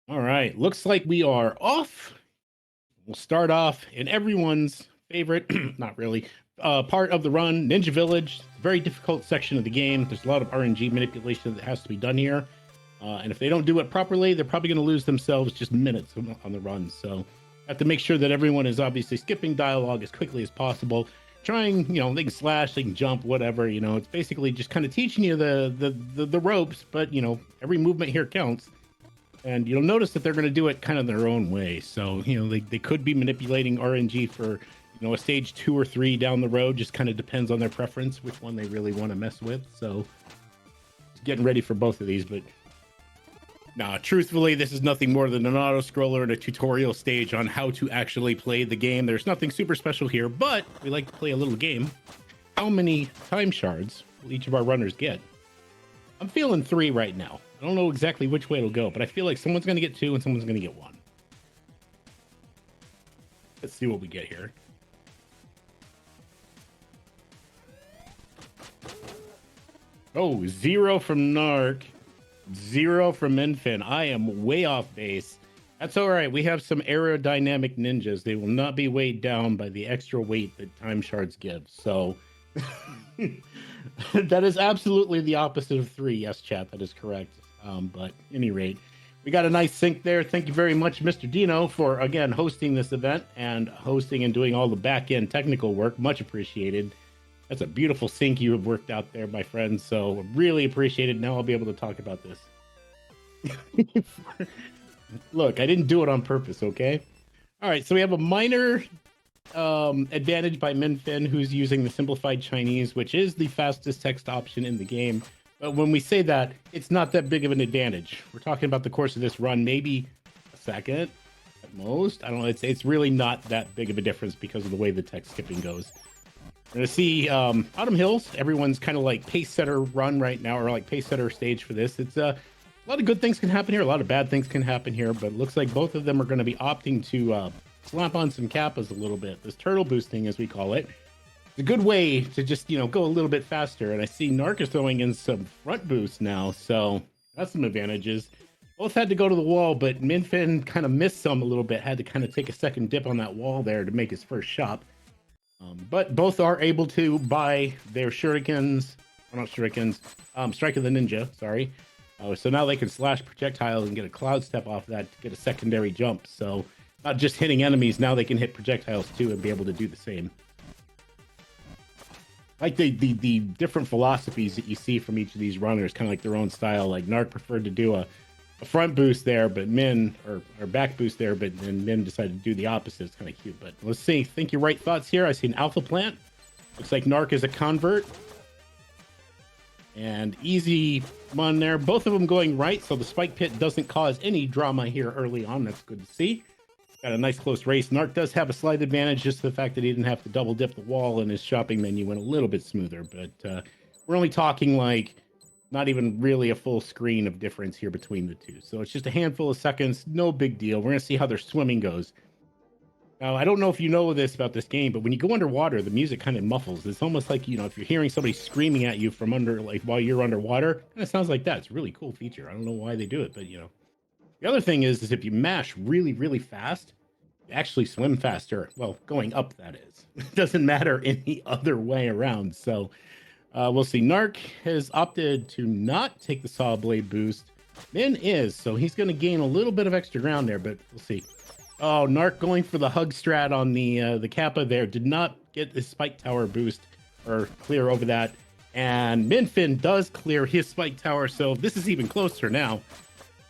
All right, looks like we are off. We'll start off in everyone's favorite, not really, part of the run, Ninja Village. Very difficult section of the game. There's a lot of RNG manipulation that has to be done here. And if they don't do it properly, they're probably going to lose themselves just minutes on the run. So have to make sure that everyone is obviously skipping dialogue as quickly as possible. Trying, they can slash, they can jump, whatever. It's basically just kind of teaching you the ropes, but every movement here counts. And you'll notice that they're going to do it kind of their own way. So, they could be manipulating RNG for, a stage 2 or 3 down the road. Just kind of depends on their preference, which one they really want to mess with. So, getting ready for both of these. But, nah, truthfully, this is nothing more than an auto-scroller and a tutorial stage on how to actually play the game. There's nothing super special here, but we like to play a little game. How many time shards will each of our runners get? I'm feeling 3 right now. I don't know exactly which way it'll go, but I feel like someone's going to get 2 and someone's going to get 1. Let's see what we get here. Oh, 0 from Narc, 0 from Miinfin. I am way off base. That's all right. We have some aerodynamic ninjas. They will not be weighed down by the extra weight that time shards give. So that is absolutely the opposite of 3. Yes, chat, that is correct. But at any rate, we got a nice sync there. Thank you very much, Mr. Dino, for, again, hosting this event and hosting and doing all the back-end technical work. Much appreciated. That's a beautiful sync you have worked out there, my friends. So really appreciated. Now I'll be able to talk about this. Look, I didn't do it on purpose, okay? All right, so we have a minor advantage by Miinfin, who's using the simplified Chinese, which is the fastest text option in the game. But when we say that, it's not that big of an advantage. We're talking about the course of this run, maybe a second at most. I don't know. It's really not that big of a difference because of the way the text skipping goes. We're going to see Autumn Hills. Everyone's kind of like pace setter run right now, or like pace setter stage for this. It's a lot of good things can happen here. A lot of bad things can happen here, but it looks like both of them are going to be opting to slap on some kappas a little bit. This turtle boosting, as we call it. It's a good way to just, go a little bit faster. And I see Narc is throwing in some front boost now, so that's some advantages. Both had to go to the wall, but Miinfin kind of missed some a little bit. Had to kind of take a second dip on that wall there to make his first shot. But both are able to buy their shurikens, or not shurikens, Strike of the Ninja, sorry. So now they can slash projectiles and get a cloud step off that to get a secondary jump. So not just hitting enemies, now they can hit projectiles too and be able to do the same. Like the different philosophies that you see from each of these runners, kind of like their own style. Like Narc preferred to do a front boost there, but or back boost there, but then Min decided to do the opposite. It's kind of cute. But let's see. Think your right thoughts here. I see an alpha plant. Looks like Narc is a convert. And easy one there. Both of them going right, so the spike pit doesn't cause any drama here early on. That's good to see. Got a nice close race. Narc does have a slight advantage, just the fact that he didn't have to double dip the wall and his shopping menu went a little bit smoother. But we're only talking like not even really a full screen of difference here between the two. So it's just a handful of seconds. No big deal. We're going to see how their swimming goes. Now, I don't know if you know this about this game, but when you go underwater, the music kind of muffles. It's almost like, if you're hearing somebody screaming at you from under, like while you're underwater, and it sounds like that. It's a really cool feature. I don't know why they do it, but The other thing is if you mash really, really fast, you actually swim faster. Well, going up, that is. It doesn't matter any other way around. So we'll see. Narc has opted to not take the saw blade boost. Min is, so he's going to gain a little bit of extra ground there, but we'll see. Oh, Narc going for the hug strat on the kappa there. Did not get the spike tower boost or clear over that. And Miinfin does clear his spike tower, so this is even closer now.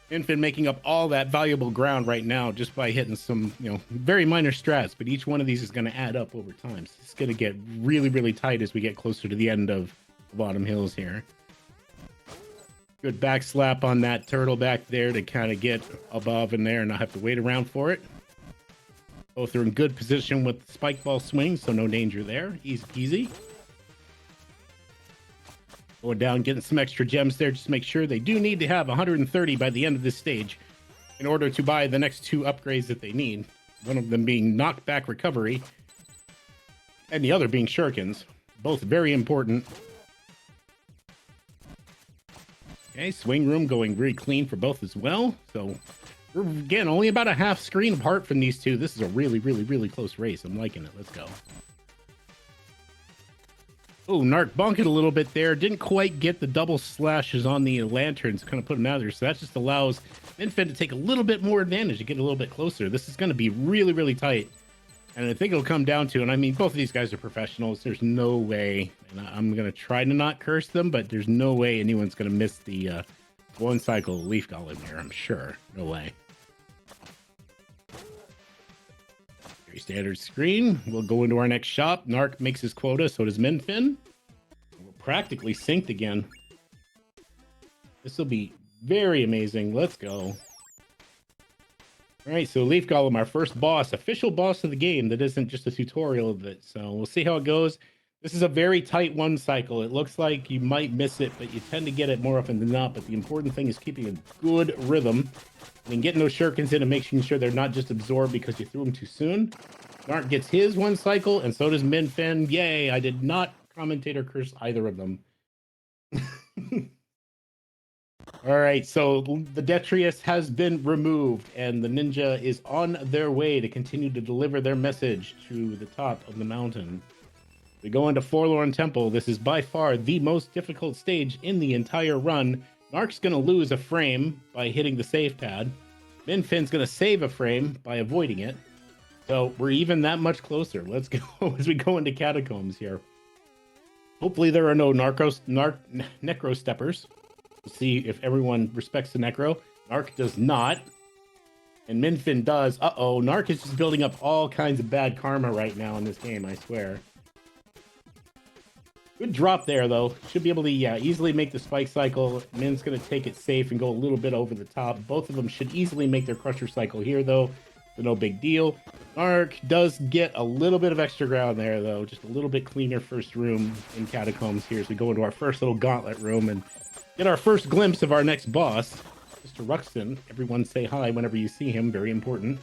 Miinfin making up all that valuable ground right now just by hitting some, very minor strats, but each one of these is going to add up over time. So it's going to get really, really tight as we get closer to the end of Bottom Hills here. Good back slap on that turtle back there to kind of get above in there and not have to wait around for it. Both are in good position with the spike ball swing, so no danger there. Easy peasy. Going down, getting some extra gems there. Just make sure they do need to have 130 by the end of this stage in order to buy the next 2 upgrades that they need. One of them being knockback recovery and the other being shurikens. Both very important. Okay, swing room going very clean for both as well. So We're, again, only about a half screen apart from these two. This is a really, really, really close race. I'm liking it. Let's go. Oh, Narc bonked it a little bit there. Didn't quite get the double slashes on the lanterns, kind of put him out there. So that just allows Miinfin to take a little bit more advantage, to get a little bit closer. This is going to be really, really tight. And I think it'll come down to, and I mean, both of these guys are professionals. There's no way, and I'm going to try to not curse them, but there's no way anyone's going to miss the one cycle Leaf Golem here, I'm sure. No way. Very standard screen. We'll go into our next shop. Narc makes his quota, so does Miinfin. We're practically synced again. This will be very amazing. Let's go. All right, so Leaf Golem, our first boss, official boss of the game that isn't just a tutorial of it. So we'll see how it goes. This is a very tight one cycle. It looks like you might miss it, but you tend to get it more often than not. But the important thing is keeping a good rhythm and getting those shurikens in and making sure they're not just absorbed because you threw them too soon. Narc gets his one cycle, and so does Miinfin. Yay, I did not commentate or curse either of them. All right, so the Detrius has been removed, and the ninja is on their way to continue to deliver their message to the top of the mountain. We go into Forlorn Temple. This is by far the most difficult stage in the entire run. Narc's going to lose a frame by hitting the save pad. Miinfin's going to save a frame by avoiding it. So we're even that much closer. Let's go as we go into Catacombs here. Hopefully there are no necro steppers. We'll see if everyone respects the necro. Narc does not. And Miinfin does. Uh-oh, Narc is just building up all kinds of bad karma right now in this game, I swear. Good drop there, though. Should be able to, yeah, easily make the spike cycle. Min's going to take it safe and go a little bit over the top. Both of them should easily make their crusher cycle here, though. So no big deal. Narc does get a little bit of extra ground there, though. Just a little bit cleaner first room in Catacombs here as we go into our first little gauntlet room and get our first glimpse of our next boss, Mr. Ruxton. Everyone say hi whenever you see him. Very important.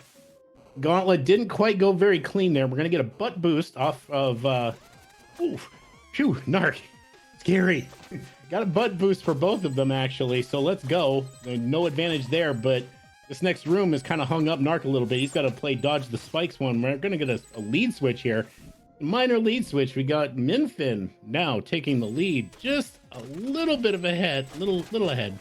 Gauntlet didn't quite go very clean there. We're going to get a butt boost off of... Ooh, phew, Narc. Scary. Got a butt boost for both of them, actually. So let's go. No advantage there, but this next room is kind of hung up Narc a little bit. He's got to play dodge the spikes one. We're going to get a lead switch here. Minor lead switch. We got Miinfin now taking the lead. Just a little bit of ahead. Little ahead.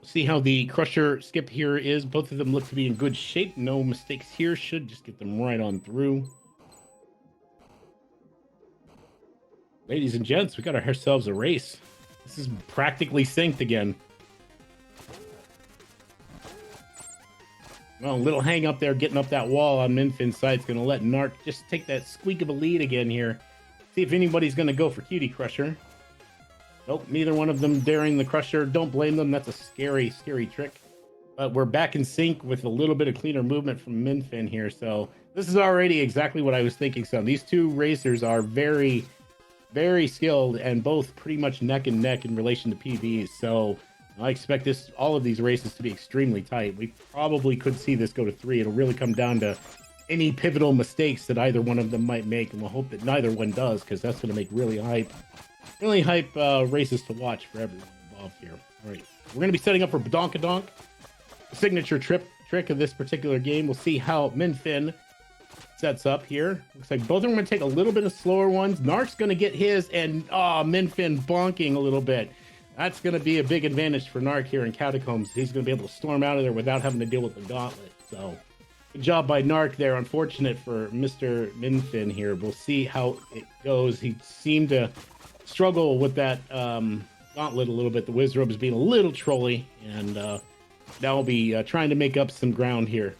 See how the crusher skip here is. Both of them look to be in good shape. No mistakes here. Should just get them right on through. Ladies and gents, we got ourselves a race. This is practically synced again. Well, a little hang up there, getting up that wall on Miinfin's side is going to let Narc just take that squeak of a lead again here. See if anybody's going to go for Cutie Crusher. Nope, neither one of them daring the Crusher. Don't blame them. That's a scary, scary trick. But we're back in sync with a little bit of cleaner movement from Miinfin here. So this is already exactly what I was thinking. So these two racers are very, very skilled and both pretty much neck and neck in relation to PVs. So I expect all of these races to be extremely tight. We probably could see this go to 3. It'll really come down to any pivotal mistakes that either one of them might make, and we'll hope that neither one does, because that's going to make really hype races to watch for everyone involved here. All right, we're going to be setting up for Badonkadonk, the signature trick of this particular game. We'll see how Miinfin sets up here. Looks like both of them are going to take a little bit of slower ones. Narc's going to get his, and Miinfin bonking a little bit. That's going to be a big advantage for Narc here in Catacombs. He's going to be able to storm out of there without having to deal with the gauntlet. So, good job by Narc there. Unfortunate for Mr. Miinfin here. We'll see how it goes. He seemed to struggle with that gauntlet a little bit. The Wizrobe is being a little trolly, and now we'll be trying to make up some ground here.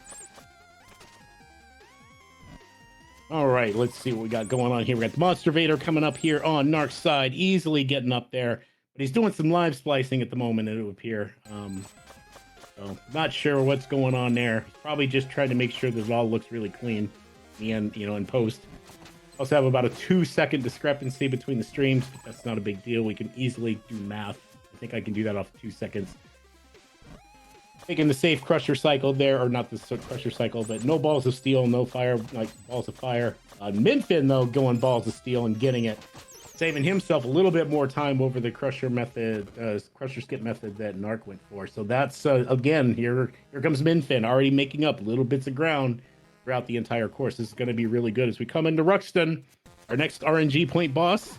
All right, let's see what we got going on here. We got the Monster Vader coming up here on Narc's side, easily getting up there. But he's doing some live splicing at the moment, it would appear. So not sure what's going on there. He's probably just trying to make sure that it all looks really clean and, in post. Also have about a 2-second discrepancy between the streams, but that's not a big deal. We can easily do math. I think I can do that off 2 seconds. Taking the safe crusher cycle there, or not the crusher cycle, but no balls of steel, no fire, like balls of fire. Miinfin, though, going balls of steel and getting it. saving himself a little bit more time over the crusher method, crusher skip method that Narc went for. So that's again here comes Miinfin already making up little bits of ground throughout the entire course. This is going to be really good as we come into Ruxton, our next RNG point boss.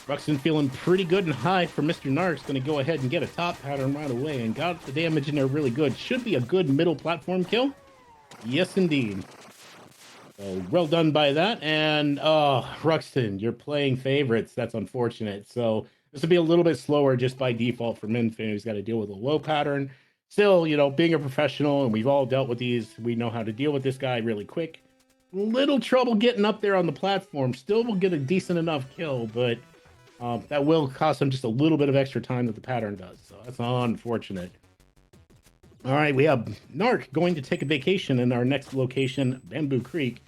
Ruxton feeling pretty good and high for Mr. Narc's going to go ahead and get a top pattern right away and got the damage in there really good. Should be a good middle platform kill. Yes, indeed. So well done by that. And Ruxton, you're playing favorites. That's unfortunate. So this will be a little bit slower just by default for Miinfin, who's got to deal with a low pattern. Still, you know, being a professional, and we've all dealt with these, we know how to deal with this guy really quick. Little trouble getting up there on the platform. Still will get a decent enough kill, but that will cost him just a little bit of extra time that the pattern does. So that's unfortunate. All right, we have Narc going to take a vacation in our next location, Bamboo Creek.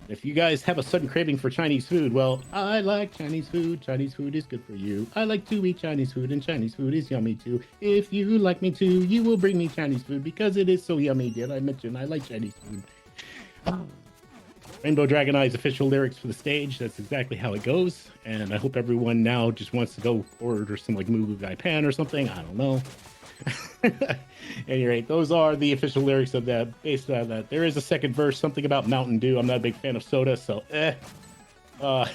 If you guys have a sudden craving for Chinese food, well, I like Chinese food. Chinese food is good for you. I like to eat Chinese food, and Chinese food is yummy too. If you like me too, you will bring me Chinese food because it is so yummy. Did I mention I like Chinese food? Rainbow Dragon Eye's official lyrics for the stage. That's exactly how it goes. And I hope everyone now just wants to go order some like Moo Moo Gai Pan or something. I don't know. At any rate, those are the official lyrics of that. Based on that, there is a second verse, something about Mountain Dew. I'm not a big fan of soda, so but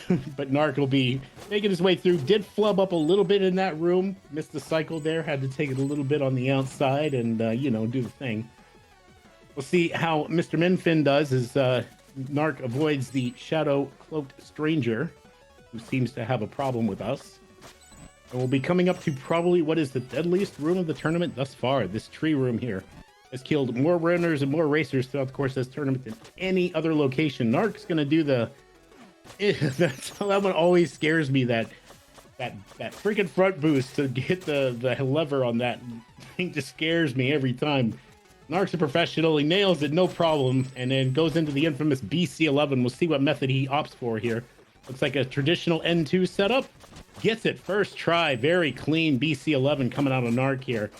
Narc will be making his way through. Did flub up a little bit in that room. Missed the cycle there. Had to take it a little bit on the outside and you know, do the thing. We'll see how Mr. Miinfin does. As Narc avoids the shadow cloaked stranger, who seems to have a problem with us. And we'll be coming up to probably what is the deadliest room of the tournament thus far. This tree room here has killed more runners and more racers throughout the course of this tournament than any other location. Narc's going to do the... that one always scares me, that freaking front boost to hit the lever on that thing just scares me every time. Narc's a professional. He nails it, no problem, and then goes into the infamous BC11. We'll see what method he opts for here. Looks like a traditional N2 setup. Gets it first try. Very clean BC11 coming out of Narc here.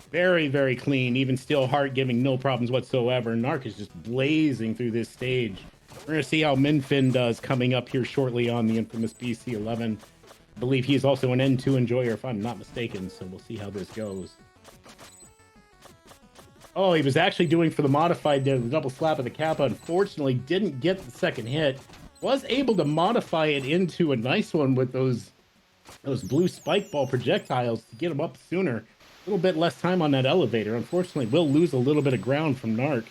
Very, very clean. Even still heart giving no problems whatsoever. Narc is just blazing through this stage. We're going to see how Miinfin does coming up here shortly on the infamous BC11. I believe he is also an N2 enjoyer, if I'm not mistaken, so we'll see how this goes. Oh, he was actually doing for the modified there, the double slap of the Kappa. Unfortunately, didn't get the second hit. Was able to modify it into a nice one with those blue spike ball projectiles to get him up sooner. A little bit less time on that elevator. Unfortunately, will lose a little bit of ground from Narc.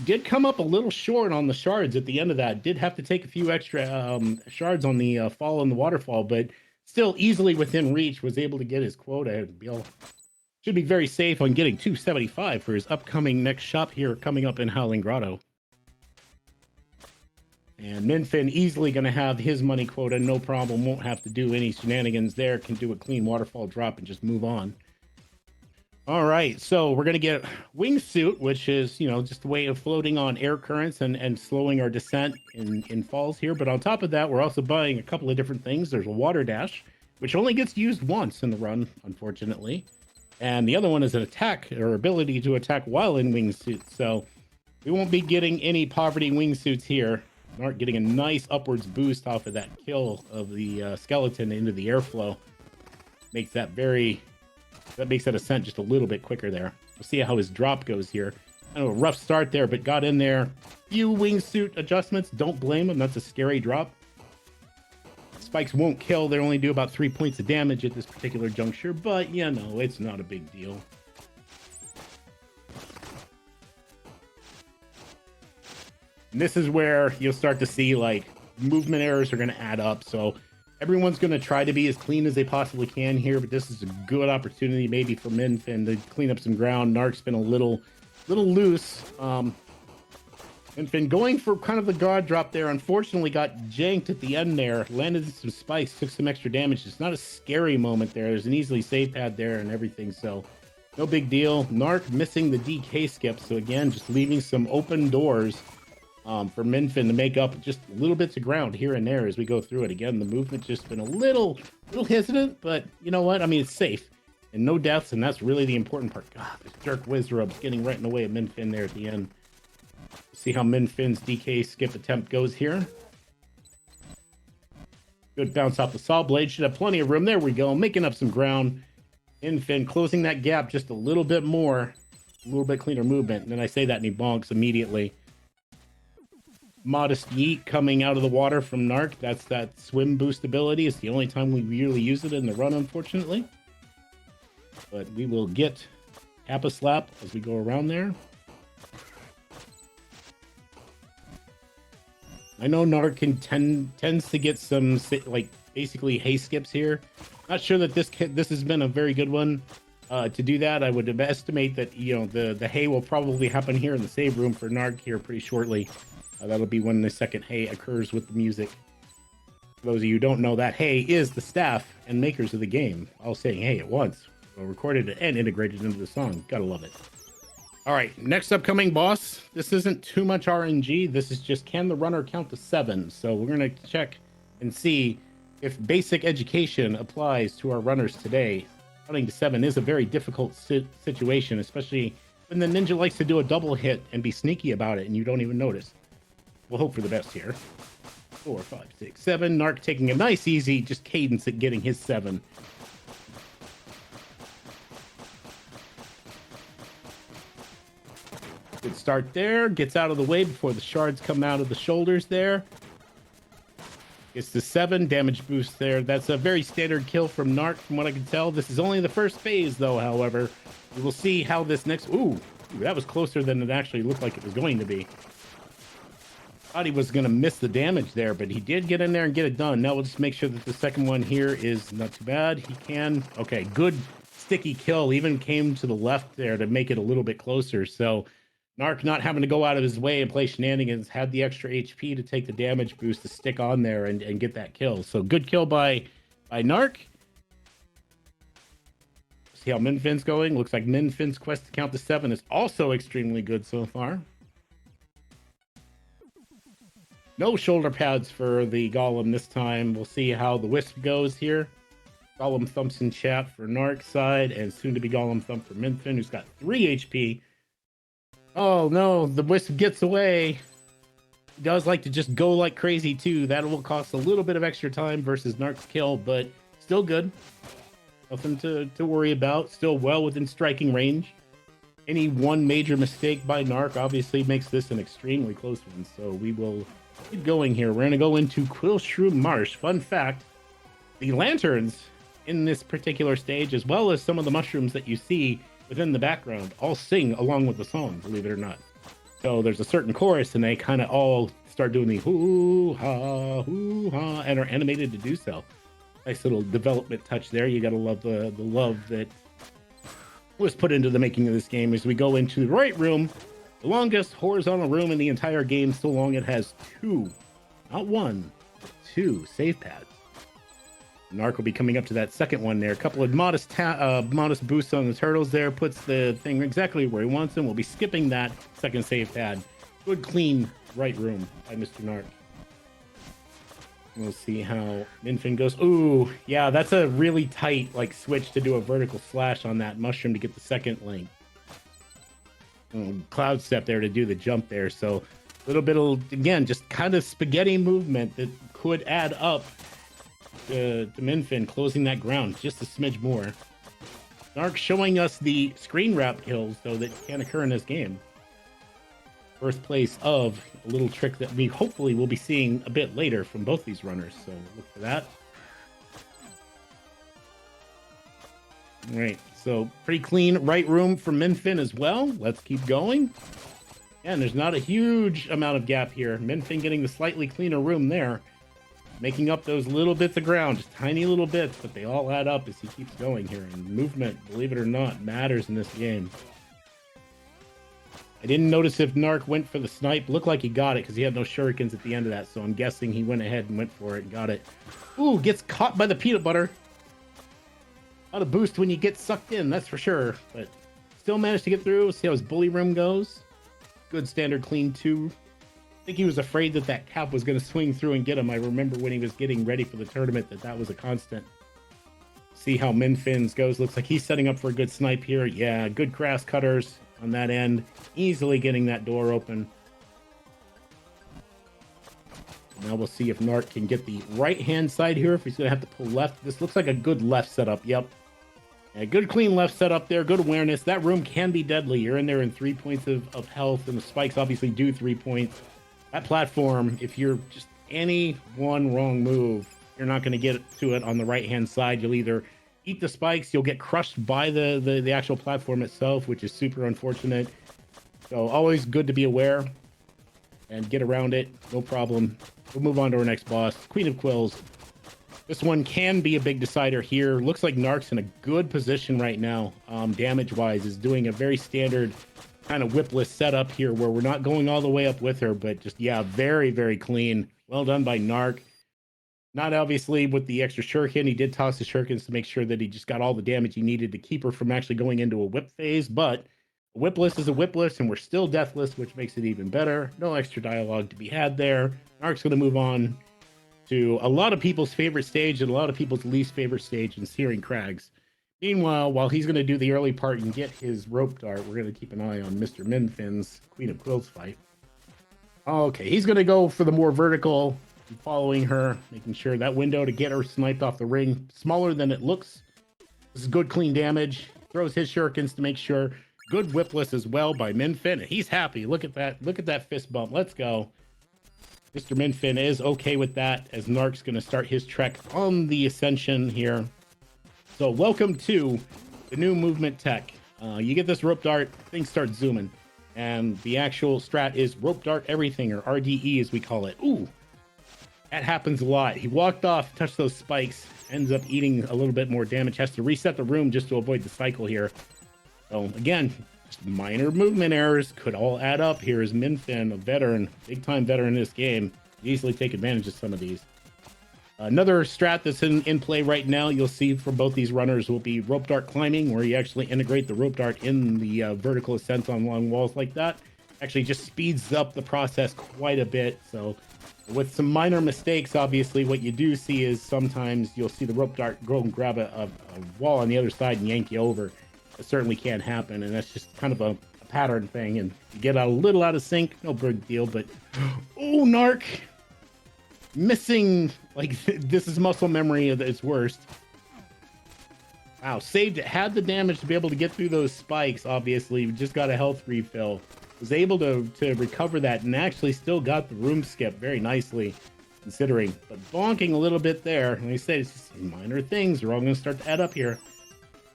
Did come up a little short on the shards at the end of that. Did have to take a few extra shards on the fall and the waterfall, but still easily within reach. Was able to get his quota. Should be very safe on getting 275 for his upcoming next shop here coming up in Howling Grotto. And Miinfin easily going to have his money quota, no problem. Won't have to do any shenanigans there. Can do a clean waterfall drop and just move on. All right, so we're going to get Wingsuit, which is, you know, just a way of floating on air currents and slowing our descent in falls here. But on top of that, we're also buying a couple of different things. There's a Water Dash, which only gets used once in the run, unfortunately. And the other one is an attack, or ability to attack while in Wingsuit. So we won't be getting any poverty Wingsuits here. Narc getting a nice upwards boost off of that kill of the skeleton into the airflow. Makes that makes that ascent just a little bit quicker there. We'll see how his drop goes here. I know a rough start there, but got in there. Few wingsuit adjustments. Don't blame him. That's a scary drop. Spikes won't kill. They only do about 3 points of damage at this particular juncture, but you know, it's not a big deal. And this is where you'll start to see like movement errors are going to add up. So everyone's going to try to be as clean as they possibly can here, but this is a good opportunity maybe for Miinfin to clean up some ground. Narc's been a little loose. Miinfin going for kind of the guard drop there. Unfortunately got janked at the end there. Landed in some spikes, took some extra damage. It's not a scary moment there. There's an easily save pad there and everything, so no big deal. Narc missing the DK skip, so again, just leaving some open doors for Miinfin to make up just little bits of ground here and there as we go through it. Again, the movement's just been a little hesitant, but you know what? I mean, it's safe and no deaths, and that's really the important part. God, this jerk Wizrub's getting right in the way of Miinfin there at the end. See how Miinfin's DK skip attempt goes here. Good bounce off the saw blade. Should have plenty of room. There we go. Making up some ground. Miinfin closing that gap just a little bit more. A little bit cleaner movement. And then I say that and he bonks immediately. Modest yeet coming out of the water from Narc. That's that swim boost ability. It's the only time we really use it in the run, unfortunately. But we will get Kappa Slap as we go around there. I know Narc tends to get some, like, basically hay skips here. Not sure that this has been a very good one to do that. I would estimate that, you know, the hay will probably happen here in the save room for Narc here pretty shortly. That'll be when the second hay occurs with the music. For those of you who don't know, that hay is the staff and makers of the game, all saying hey at once. So recorded and integrated into the song. Gotta love it. All right, next upcoming boss. This isn't too much RNG. This is just, can the runner count to 7? So we're gonna check and see if basic education applies to our runners today. Counting to 7 is a very difficult situation, especially when the ninja likes to do a double hit and be sneaky about it and you don't even notice. We'll hope for the best here. 4, 5, 6, 7. Narc taking a nice, easy, just cadence at getting his 7. Good start there. Gets out of the way before the shards come out of the shoulders there. Gets the 7 damage boost there. That's a very standard kill from Narc from what I can tell. This is only the first phase though, however. We will see how this next... Ooh, that was closer than it actually looked like it was going to be. Thought he was going to miss the damage there, but he did get in there and get it done. Now we'll just make sure that the second one here is not too bad. He can... Okay, good sticky kill. Even came to the left there to make it a little bit closer. So... Narc not having to go out of his way and play shenanigans, had the extra HP to take the damage boost to stick on there and get that kill. So good kill by Narc. See how Miinfin's going. Looks like Miinfin's quest to count to 7 is also extremely good so far. No shoulder pads for the Golem this time. We'll see how the Wisp goes here. Golem thumps in chat for Narc's side, and soon to be Golem thump for Miinfin, who's got 3 HP. Oh no, the Wisp gets away. He does like to just go like crazy too. That will cost a little bit of extra time versus Narc's kill, but still good. Nothing to worry about. Still well within striking range. Any one major mistake by Narc obviously makes this an extremely close one. So we will keep going here. We're going to go into Quillshroom Marsh. Fun fact, the lanterns in this particular stage, as well as some of the mushrooms that you see within the background, all sing along with the song, believe it or not. So there's a certain chorus and they kind of all start doing the hoo ha, and are animated to do so. Nice little development touch there. You gotta love the love that was put into the making of this game. As we go into the right room, the longest horizontal room in the entire game, so long it has 2, not 1, but 2 save pads. Narc will be coming up to that second one there. A couple of modest boosts on the turtles there. Puts the thing exactly where he wants him. We'll be skipping that second save pad. Good, clean right room by Mr. Narc. We'll see how Miinfin goes. Ooh, yeah, that's a really tight like switch to do a vertical slash on that mushroom to get the second link. Cloud step there to do the jump there. So a little bit of, again, just kind of spaghetti movement that could add up to Miinfin closing that ground just a smidge more. Narc showing us the screen wrap kills though that can occur in this game. Birthplace of a little trick that we hopefully will be seeing a bit later from both these runners, so look for that. All right, so pretty clean right room for Miinfin as well. Let's keep going. And there's not a huge amount of gap here. Miinfin getting the slightly cleaner room there, making up those little bits of ground, just tiny little bits, but they all add up as he keeps going here. And movement, believe it or not, matters in this game. I didn't notice if Narc went for the snipe. Looked like he got it because he had no shurikens at the end of that, so I'm guessing he went ahead and went for it and got it. Ooh, gets caught by the peanut butter. Not a boost when you get sucked in, that's for sure, but still managed to get through. We'll see how his bully room goes. Good standard clean 2. I think he was afraid that that cap was going to swing through and get him. I remember when he was getting ready for the tournament that was a constant. See how Miinfin's goes. Looks like he's setting up for a good snipe here. Yeah, good grass cutters on that end. Easily getting that door open. Now we'll see if Narc can get the right-hand side here, if he's going to have to pull left. This looks like a good left setup. Yep. A good clean left setup there. Good awareness. That room can be deadly. You're in there in 3 points of health, and the spikes obviously do 3 points. That platform, if you're just any one wrong move, you're not going to get to it on the right-hand side. You'll either eat the spikes, you'll get crushed by the actual platform itself, which is super unfortunate. So always good to be aware and get around it. No problem. We'll move on to our next boss, Queen of Quills. This one can be a big decider here. Looks like Narc's in a good position right now, damage-wise. Is doing a very standard kind of whipless setup here where we're not going all the way up with her, but just, yeah, very, very clean. Well done by Narc. Not obviously with the extra shuriken. He did toss the shurikens to make sure that he just got all the damage he needed to keep her from actually going into a whip phase, but a whipless is a whipless, and we're still deathless, which makes it even better. No extra dialogue to be had there. Narc's going to move on to a lot of people's favorite stage and a lot of people's least favorite stage in Searing Crags. Meanwhile, while he's going to do the early part and get his rope dart, we're going to keep an eye on Mr. Miinfin's Queen of Quills fight. Okay, he's going to go for the more vertical, following her, making sure that window to get her sniped off the ring, smaller than it looks. This is good, clean damage. Throws his shurikens to make sure. Good whipless as well by Miinfin. He's happy. Look at that. Look at that fist bump. Let's go. Mr. Miinfin is okay with that, as Narc's going to start his trek on the ascension here. So welcome to the new movement tech. You get this rope dart, things start zooming. And the actual strat is rope dart everything, or RDE as we call it. Ooh, that happens a lot. He walked off, touched those spikes, ends up eating a little bit more damage, has to reset the room just to avoid the cycle here. So again, just minor movement errors could all add up. Here is Miinfin, a veteran, big-time veteran in this game. Easily take advantage of some of these. Another strat that's in play right now, you'll see from both these runners, will be rope dart climbing, where you actually integrate the rope dart in the vertical ascent on long walls like that. Actually just speeds up the process quite a bit. So with some minor mistakes, obviously, what you do see is sometimes you'll see the rope dart go and grab a wall on the other side and yank you over. It certainly can't happen, and that's just kind of a pattern thing, and you get a little out of sync, no big deal. But oh, Narc missing, like, this is muscle memory at its worst. Wow, saved it, had the damage to be able to get through those spikes. Obviously just got a health refill, was able to recover that, and actually still got the room skip very nicely considering, but bonking a little bit there. And I say it's just minor things, they're all going to start to add up here.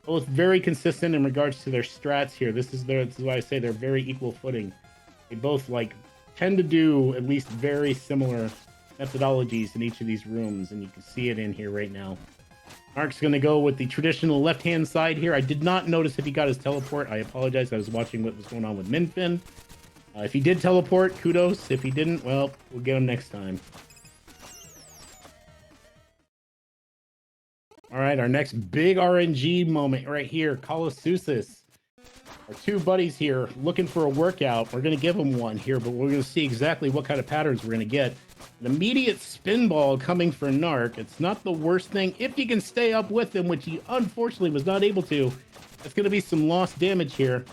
Both very consistent in regards to their strats here. This is why I say they're very equal footing. They both tend to do at least very similar methodologies in each of these rooms, and you can see it in here right now. Mark's going to go with the traditional left-hand side here. I did not notice if he got his teleport. I apologize. I was watching what was going on with Miinfin. If he did teleport, kudos. If he didn't, well, we'll get him next time. All right, our next big RNG moment right here. Colossus. Our two buddies here looking for a workout. We're going to give them one here, but we're going to see exactly what kind of patterns we're going to get. An immediate spin ball coming for Narc. It's not the worst thing if he can stay up with him, which he unfortunately was not able to. It's going to be some lost damage here.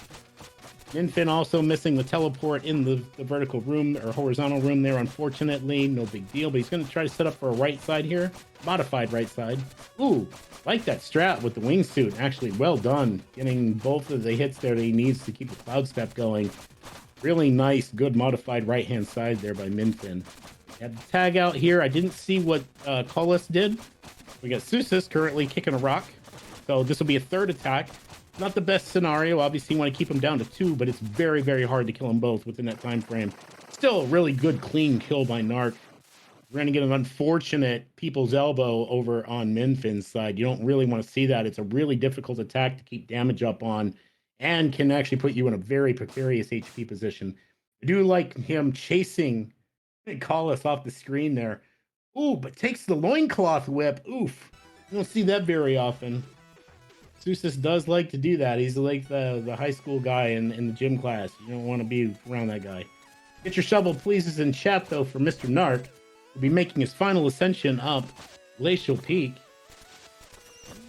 Miinfin also missing the teleport in the vertical room or horizontal room there, unfortunately. No big deal, but he's going to try to set up for a right side here. Modified right side. Ooh, like that strat with the wingsuit. Actually, well done. Getting both of the hits there that he needs to keep the cloud step going. Really nice, good modified right-hand side there by Miinfin. Had the tag out here. I didn't see what Colossus did. We got Susus currently kicking a rock. So this will be a third attack. Not the best scenario. Obviously, you want to keep them down to 2, but it's very, very hard to kill them both within that time frame. Still a really good, clean kill by Narc. We're going to get an unfortunate people's elbow over on Miinfin's side. You don't really want to see that. It's a really difficult attack to keep damage up on and can actually put you in a very precarious HP position. I do like him chasing Colossus off the screen there. Ooh, but takes the loincloth whip. Oof. You don't see that very often. Susus does like to do that. He's like the high school guy in the gym class. You don't want to be around that guy. Get your shovel pleases in chat, though, for Mr. Narc. He'll be making his final ascension up Glacial Peak.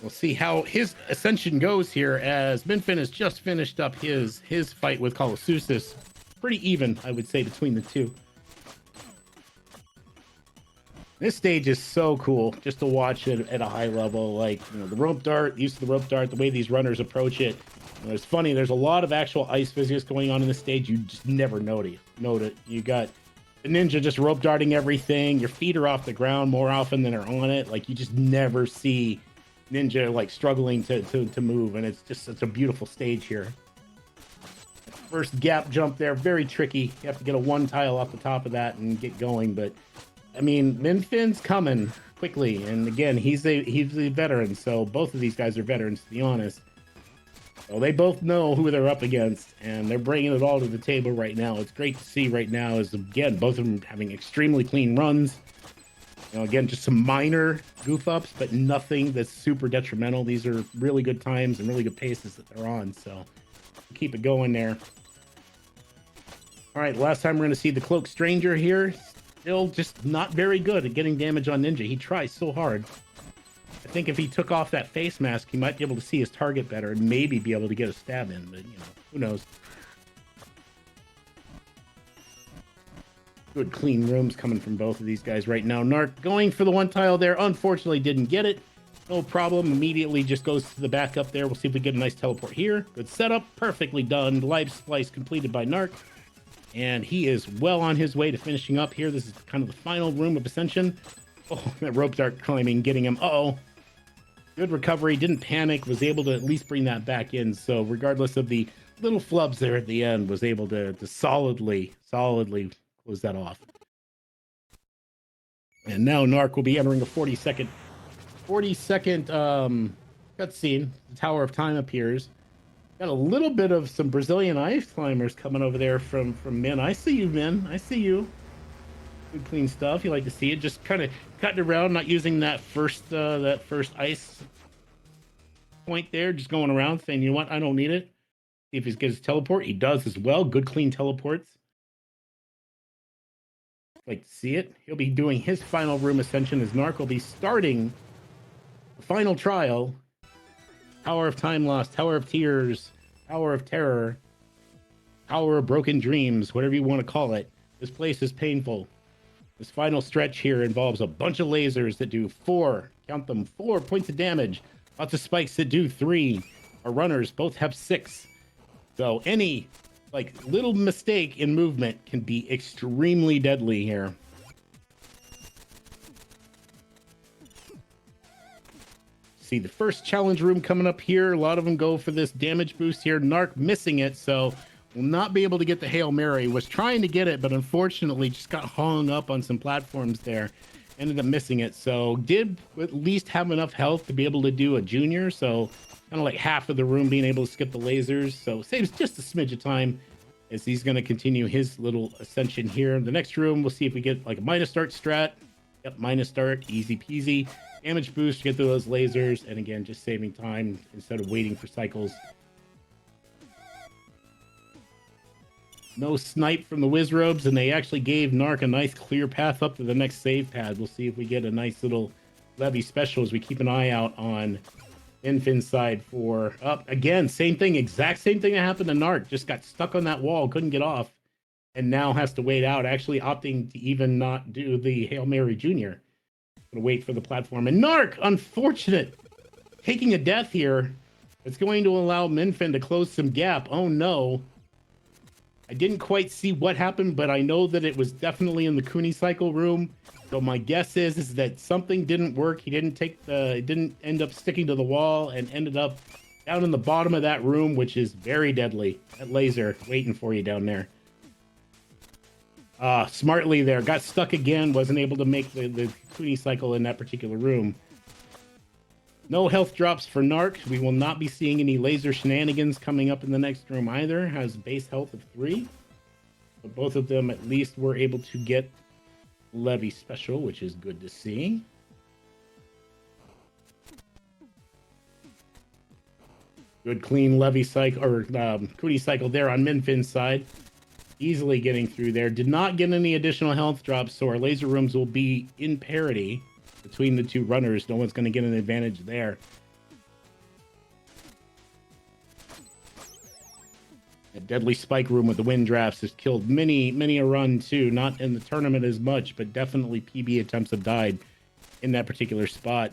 We'll see how his ascension goes here, as Miinfin has just finished up his fight with Colossus. Pretty even, I would say, between the two. This stage is so cool just to watch it at a high level. Like, you know, the rope dart, use of the rope dart, the way these runners approach it. You know, it's funny. There's a lot of actual ice physics going on in this stage. You just never note it. You got the ninja just rope darting everything. Your feet are off the ground more often than are on it. Like, you just never see ninja like struggling to move, and it's just such a beautiful stage here. First gap jump there, very tricky. You have to get a one tile off the top of that and get going, but I mean, Miinfin's coming quickly, and again, he's a veteran, so both of these guys are veterans, to be honest. So they both know who they're up against, and they're bringing it all to the table right now. It's great to see right now is, again, both of them having extremely clean runs. You know, again, just some minor goof ups, but nothing that's super detrimental. These are really good times and really good paces that they're on, so keep it going there. All right, last time we're going to see the Cloak Stranger here. Still just not very good at getting damage on Ninja. He tries so hard. I think if he took off that face mask, he might be able to see his target better and maybe be able to get a stab in, but, you know, who knows. Good clean rooms coming from both of these guys right now. Narc going for the one tile there. Unfortunately, didn't get it. No problem. Immediately just goes to the back up there. We'll see if we get a nice teleport here. Good setup. Perfectly done. Life splice completed by Narc. And he is well on his way to finishing up here. This is kind of the final room of Ascension. Oh, that rope dart climbing, getting him. Uh-oh. Good recovery. Didn't panic. Was able to at least bring that back in. So regardless of the little flubs there at the end, was able to solidly close that off. And now Narc will be entering a 40-second cutscene. The Tower of Time appears. Got a little bit of some Brazilian ice climbers coming over there from Min. I see you, Min. I see you. Good clean stuff. You like to see it. Just kind of cutting around, not using that first ice point there. Just going around saying, you know what, I don't need it. See if he gets his teleport. He does as well. Good clean teleports. Like to see it. He'll be doing his final room ascension as Narc will be starting the final trial. Tower of Time Lost, Tower of Tears, Tower of Terror, Tower of Broken Dreams, whatever you want to call it. This place is painful. This final stretch here involves a bunch of lasers that do 4, count them, 4 points of damage. Lots of spikes that do 3. Our runners both have 6. So any like little mistake in movement can be extremely deadly here. See the first challenge room coming up here. A lot of them go for this damage boost here. Narc missing it, so will not be able to get the Hail Mary. Was trying to get it, but unfortunately just got hung up on some platforms there. Ended up missing it, so did at least have enough health to be able to do a junior, so kind of like half of the room being able to skip the lasers, so saves just a smidge of time as he's going to continue his little ascension here. The next room, we'll see if we get like a minus start strat. Yep, minus start, easy peasy. Damage boost to get through those lasers, and again, just saving time instead of waiting for cycles. No snipe from the Wizrobes, and they actually gave Narc a nice clear path up to the next save pad. We'll see if we get a nice little levy special as we keep an eye out on Miinfin's side for up. Again, same thing, exact same thing that happened to Narc. Just got stuck on that wall, couldn't get off, and now has to wait out, actually opting to even not do the Hail Mary Jr. Gonna wait for the platform. And Narc, unfortunate, taking a death here. It's going to allow Miinfin to close some gap. Oh no. I didn't quite see what happened, but I know that it was definitely in the Kuni cycle room. So my guess is that something didn't work. He didn't didn't end up sticking to the wall and ended up down in the bottom of that room, which is very deadly. That laser waiting for you down there. Smartly there, got stuck again, wasn't able to make the Kuni cycle in that particular room. No health drops for Narc. We will not be seeing any laser shenanigans coming up in the next room either. Has base health of 3. But both of them at least were able to get Levy special, which is good to see. Good clean Levy cycle, or Kuni cycle there on Miinfin's side. Easily getting through there. Did not get any additional health drops, so our laser rooms will be in parity between the two runners. No one's going to get an advantage there. That deadly spike room with the wind drafts has killed many a run too. Not in the tournament as much, but definitely PB attempts have died in that particular spot.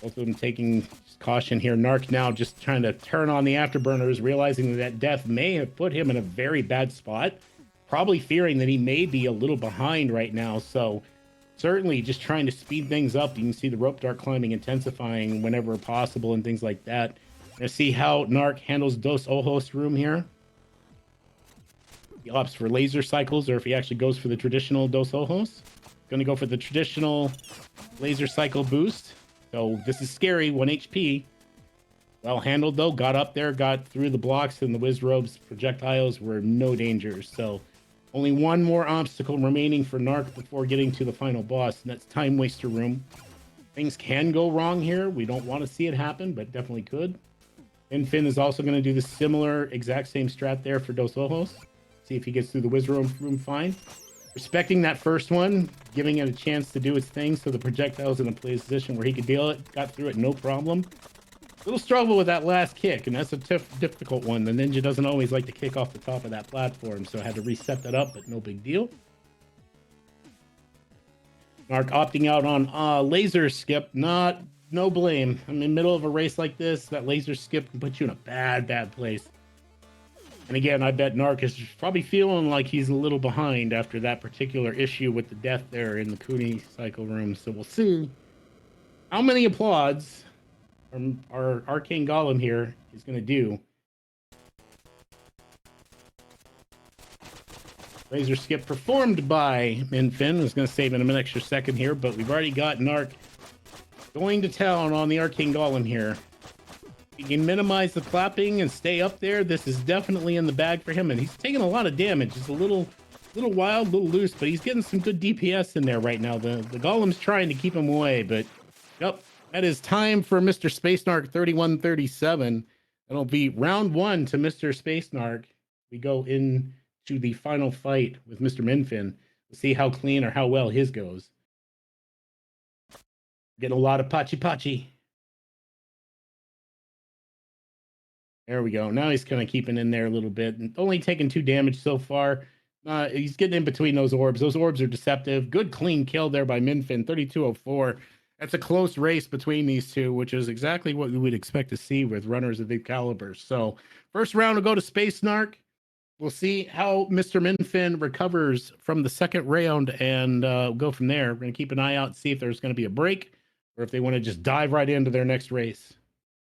Both of them taking caution here. Narc now just trying to turn on the afterburners, realizing that death may have put him in a very bad spot. Probably fearing that he may be a little behind right now. So certainly just trying to speed things up. You can see the rope dart climbing intensifying whenever possible and things like that. Let's see how Narc handles Dos Ojos room here. He opts for laser cycles, or if he actually goes for the traditional Dos Ojos. Going to go for the traditional laser cycle boost. So this is scary, 1 HP. Well handled though, got up there, got through the blocks, and the Wizrobe's projectiles were no danger. So only one more obstacle remaining for Narc before getting to the final boss, and that's Time Waster Room. Things can go wrong here. We don't want to see it happen, but definitely could. Miinfin is also going to do the similar exact same strat there for Dos Ojos. See if he gets through the Wizrobe room fine. Respecting that first one, giving it a chance to do its thing so the projectile's in a position where he could deal it. Got through it, no problem. Little struggle with that last kick, and that's a difficult one. The ninja doesn't always like to kick off the top of that platform, so I had to reset that up, but no big deal. Narc opting out on laser skip. No blame. I'm in the middle of a race like this. That laser skip can put you in a bad place. And again, I bet Narc is probably feeling like he's a little behind after that particular issue with the death there in the Kuni cycle room. So we'll see how many applauds our Arcane Golem here is going to do. Laser skip performed by Miinfin. I was going to save him an extra second here, but we've already got Narc going to town on the Arcane Golem here. You can minimize the clapping and stay up there. This is definitely in the bag for him, and he's taking a lot of damage. It's a little wild, a little loose, but he's getting some good DPS in there right now. The Golem's trying to keep him away, but yep, that is time for Mr. Space Narc 3137. That'll be round one to Mr. Space Narc. We go into the final fight with Mr. Miinfin. We'll see how clean or how well his goes. Getting a lot of pachi. There we go. Now he's kind of keeping in there a little bit and only taking 2 damage so far. He's getting in between those orbs. Those orbs are deceptive. Good clean kill there by Miinfin, 3204. That's a close race between these two, which is exactly what we would expect to see with runners of the caliber. So first round will go to Space Narc. We'll see how Mr. Miinfin recovers from the second round and go from there. We're going to keep an eye out and see if there's going to be a break or if they want to just dive right into their next race.